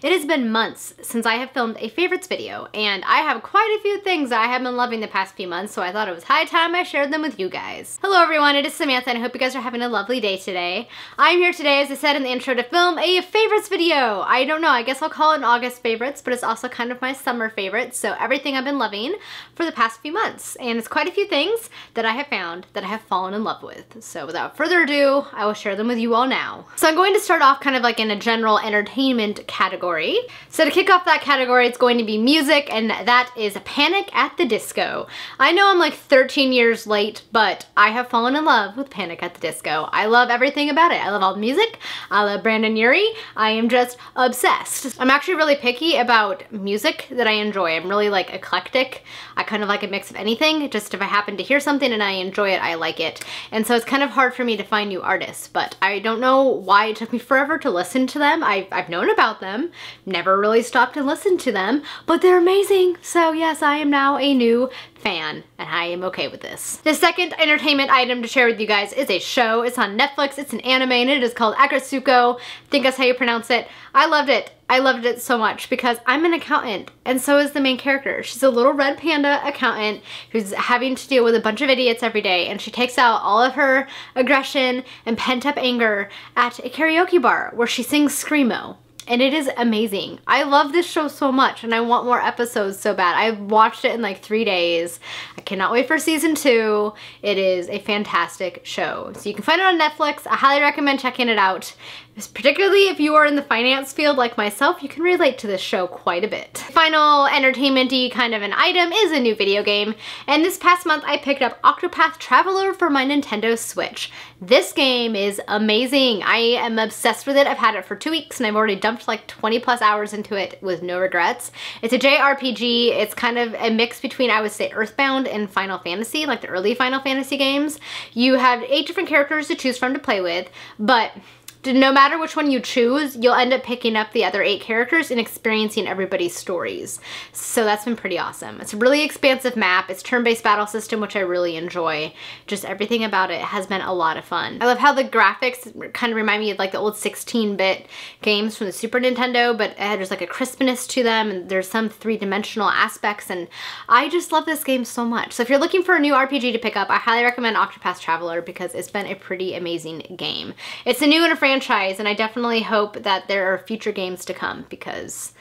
It has been months since I have filmed a favorites video, and I have quite a few things I have been loving the past few months, so I thought it was high time I shared them with you guys. Hello everyone, it is Samantha, and I hope you guys are having a lovely day today. I'm here today, as I said in the intro, to film a favorites video. I don't know, I guess I'll call it an August favorites, but it's also kind of my summer favorites, so everything I've been loving for the past few months. And it's quite a few things that I have found that I have fallen in love with. So without further ado, I will share them with you all now. So I'm going to start off kind of like in a general entertainment category. So to kick off that category, it's going to be music, and that is Panic at the Disco. I know I'm like 13 years late, but I have fallen in love with Panic at the Disco. I love everything about it. I love all the music. I love Brandon Urie. I am just obsessed. I'm actually really picky about music that I enjoy. I'm really like eclectic. I kind of like a mix of anything. Just if I happen to hear something and I enjoy it, I like it. And so it's kind of hard for me to find new artists, but I don't know why it took me forever to listen to them. I've known about them, never really stopped and listened to them, but they're amazing. So yes, I am now a new fan, and I am okay with this. The second entertainment item to share with you guys is a show. It's on Netflix, it's an anime, and it is called Aggretsuko. I think that's how you pronounce it. I loved it. I loved it so much because I'm an accountant, and so is the main character. She's a little red panda accountant who's having to deal with a bunch of idiots every day, and she takes out all of her aggression and pent-up anger at a karaoke bar where she sings Screamo. And it is amazing. I love this show so much, and I want more episodes so bad. I watched it in like 3 days. I cannot wait for season 2. It is a fantastic show. So you can find it on Netflix. I highly recommend checking it out. Particularly if you are in the finance field like myself, you can relate to this show quite a bit. Final entertainment-y kind of an item is a new video game, and this past month I picked up Octopath Traveler for my Nintendo Switch. This game is amazing. I am obsessed with it. I've had it for 2 weeks and I've already dumped like 20 plus hours into it with no regrets. It's a JRPG. It's kind of a mix between, I would say, Earthbound and Final Fantasy, like the early Final Fantasy games. You have 8 different characters to choose from to play with, but no matter which one you choose, you'll end up picking up the other 8 characters and experiencing everybody's stories. So that's been pretty awesome. It's a really expansive map. It's turn-based battle system, which I really enjoy. Just everything about it has been a lot of fun. I love how the graphics kind of remind me of like the old 16-bit games from the Super Nintendo, but there's like a crispness to them, and there's some 3-dimensional aspects, and I just love this game so much. So if you're looking for a new RPG to pick up, I highly recommend Octopath Traveler because it's been a pretty amazing game. It's a new and a franchise, and I definitely hope that there are future games to come because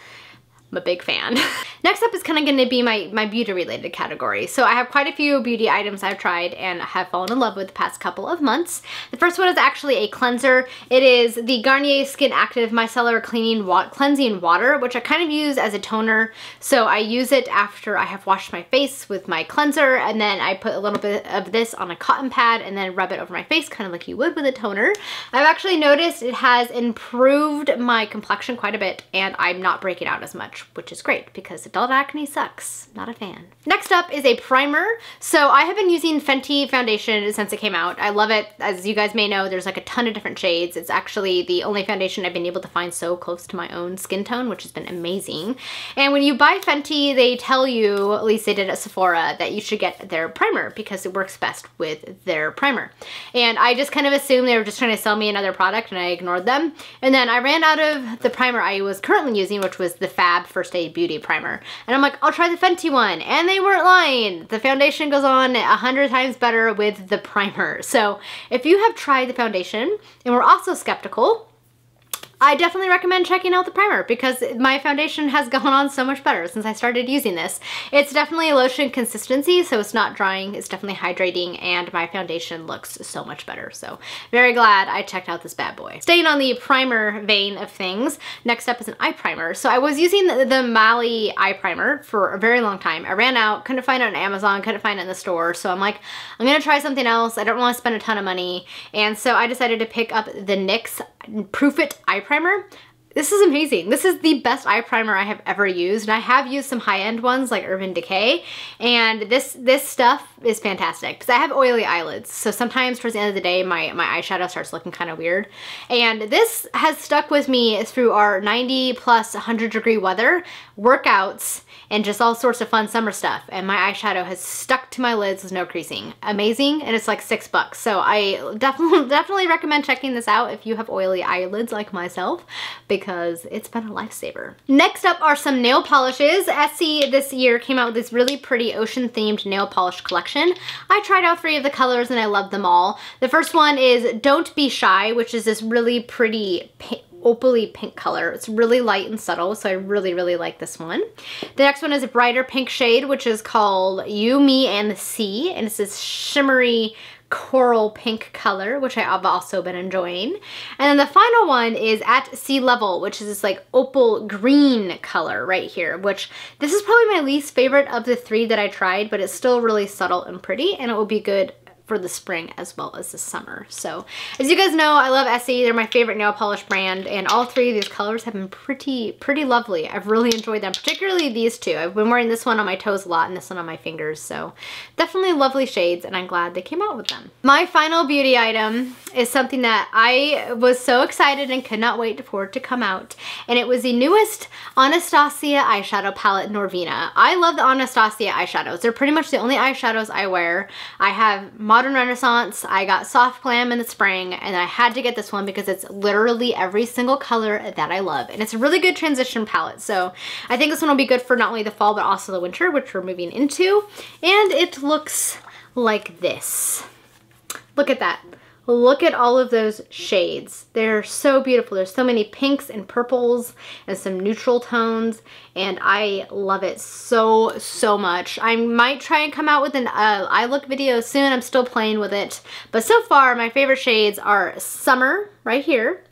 I'm a big fan. Next up is kind of going to be my beauty related category. So I have quite a few beauty items I've tried and have fallen in love with the past couple of months. The first one is actually a cleanser. It is the Garnier Skin Active Micellar Cleansing Water, which I kind of use as a toner. So I use it after I have washed my face with my cleanser, and then I put a little bit of this on a cotton pad and then rub it over my face, kind of like you would with a toner. I've actually noticed it has improved my complexion quite a bit, and I'm not breaking out as much, which is great because adult acne sucks. Not a fan. Next up is a primer. So I have been using Fenty foundation since it came out. I love it. As you guys may know, there's like a ton of different shades. It's actually the only foundation I've been able to find so close to my own skin tone, which has been amazing. And when you buy Fenty, they tell you, at least they did at Sephora, that you should get their primer because it works best with their primer. And I just kind of assumed they were just trying to sell me another product, and I ignored them. And then I ran out of the primer I was currently using, which was the Fab First Aid Beauty Primer. And I'm like, I'll try the Fenty one. And they weren't lying. The foundation goes on 100 times better with the primer. So if you have tried the foundation and were also skeptical, I definitely recommend checking out the primer because my foundation has gone on so much better since I started using this. It's definitely a lotion consistency, so it's not drying, it's definitely hydrating, and my foundation looks so much better. So very glad I checked out this bad boy. Staying on the primer vein of things, next up is an eye primer. So I was using the Mali eye primer for a very long time. I ran out, couldn't find it on Amazon, couldn't find it in the store, so I'm like, I'm gonna try something else. I don't want to spend a ton of money, and so I decided to pick up the Nyx Proof It eye primer. This is amazing. This is the best eye primer I have ever used, and I have used some high-end ones like Urban Decay, and this stuff is fantastic because I have oily eyelids, so sometimes towards the end of the day my eyeshadow starts looking kind of weird, and this has stuck with me through our 90 plus 100 degree weather, workouts, and just all sorts of fun summer stuff, and my eyeshadow has stuck to my lids with no creasing. Amazing, and it's like $6, so I definitely recommend checking this out if you have oily eyelids like myself, because because it's been a lifesaver. Next up are some nail polishes. Essie this year came out with this really pretty ocean themed nail polish collection. I tried out 3 of the colors and I love them all. The first one is Don't Be Shy, which is this really pretty opally pink color. It's really light and subtle, so I really, really like this one. The next one is a brighter pink shade, which is called You, Me, and the Sea, and it's this shimmery coral pink color, which I have also been enjoying. And then the final one is At Sea Level, which is this like opal green color right here, which this is probably my least favorite of the 3 that I tried, but it's still really subtle and pretty, and it will be good for the spring as well as the summer. So as you guys know, I love Essie. They're my favorite nail polish brand, and all 3 of these colors have been pretty lovely. I've really enjoyed them, particularly these 2. I've been wearing this one on my toes a lot and this one on my fingers, so definitely lovely shades, and I'm glad they came out with them. My final beauty item is something that I was so excited and could not wait for it to come out, and it was the newest Anastasia eyeshadow palette, Norvina. I love the Anastasia eyeshadows. They're pretty much the only eyeshadows I wear. I have Modern Renaissance, I got Soft Glam in the spring, and I had to get this one because it's literally every single color that I love. And it's a really good transition palette, so I think this one will be good for not only the fall but also the winter, which we're moving into. And it looks like this. Look at that. Look at all of those shades. They're so beautiful. There's so many pinks and purples and some neutral tones, and I love it so, so much. I might try and come out with an eye look video soon. I'm still playing with it. But so far, my favorite shades are Summer, right here,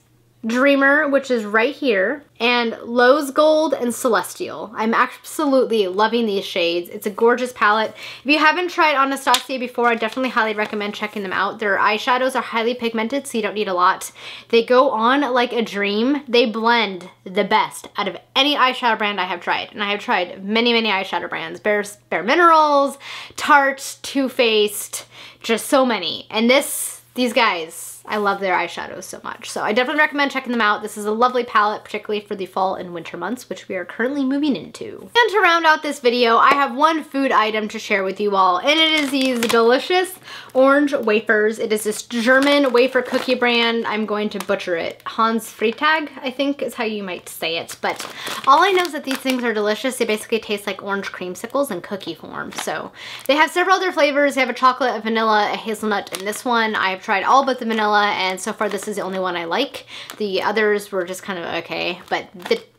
Dreamer, which is right here, and Rose Gold and Celestial. I'm absolutely loving these shades. It's a gorgeous palette. If you haven't tried Anastasia before, I definitely highly recommend checking them out. Their eyeshadows are highly pigmented, so you don't need a lot. They go on like a dream. They blend the best out of any eyeshadow brand I have tried. And I have tried many, many eyeshadow brands. Bare Minerals, Tarte, Too Faced, just so many. And these guys, I love their eyeshadows so much. So I definitely recommend checking them out. This is a lovely palette, particularly for the fall and winter months, which we are currently moving into. And to round out this video, I have one food item to share with you all, and it is these delicious orange wafers. It is this German wafer cookie brand. I'm going to butcher it. Hans Freitag, I think is how you might say it. But all I know is that these things are delicious. They basically taste like orange creamsicles in cookie form. So they have several other flavors. They have a chocolate, a vanilla, a hazelnut, and this one. I have tried all but the vanilla, and so far this is the only one I like. The others were just kind of okay, but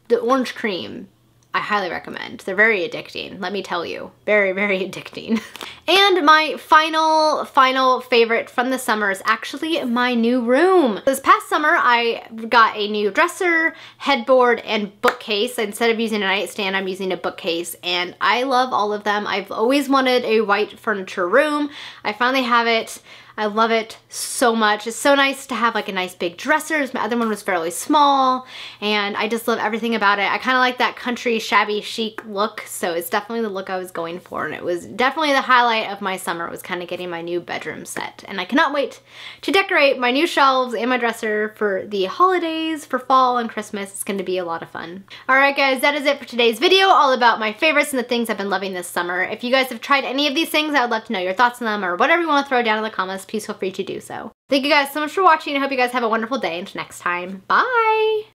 the orange cream, I highly recommend. They're very addicting, let me tell you. Very, very addicting. And my final favorite from the summer is actually my new room. This past summer, I got a new dresser, headboard, and bookcase. Instead of using a nightstand, I'm using a bookcase, and I love all of them. I've always wanted a white furniture room. I finally have it. I love it so much. It's so nice to have like a nice big dresser. My other one was fairly small, and I just love everything about it. I kind of like that country shabby chic look, so it's definitely the look I was going for, and it was definitely the highlight of my summer, was kind of getting my new bedroom set. And I cannot wait to decorate my new shelves and my dresser for the holidays, for fall and Christmas. It's going to be a lot of fun. Alright guys, that is it for today's video, all about my favorites and the things I've been loving this summer. If you guys have tried any of these things, I would love to know your thoughts on them, or whatever you want to throw down in the comments. Please feel free to do so. Thank you guys so much for watching. I hope you guys have a wonderful day. Until next time, bye!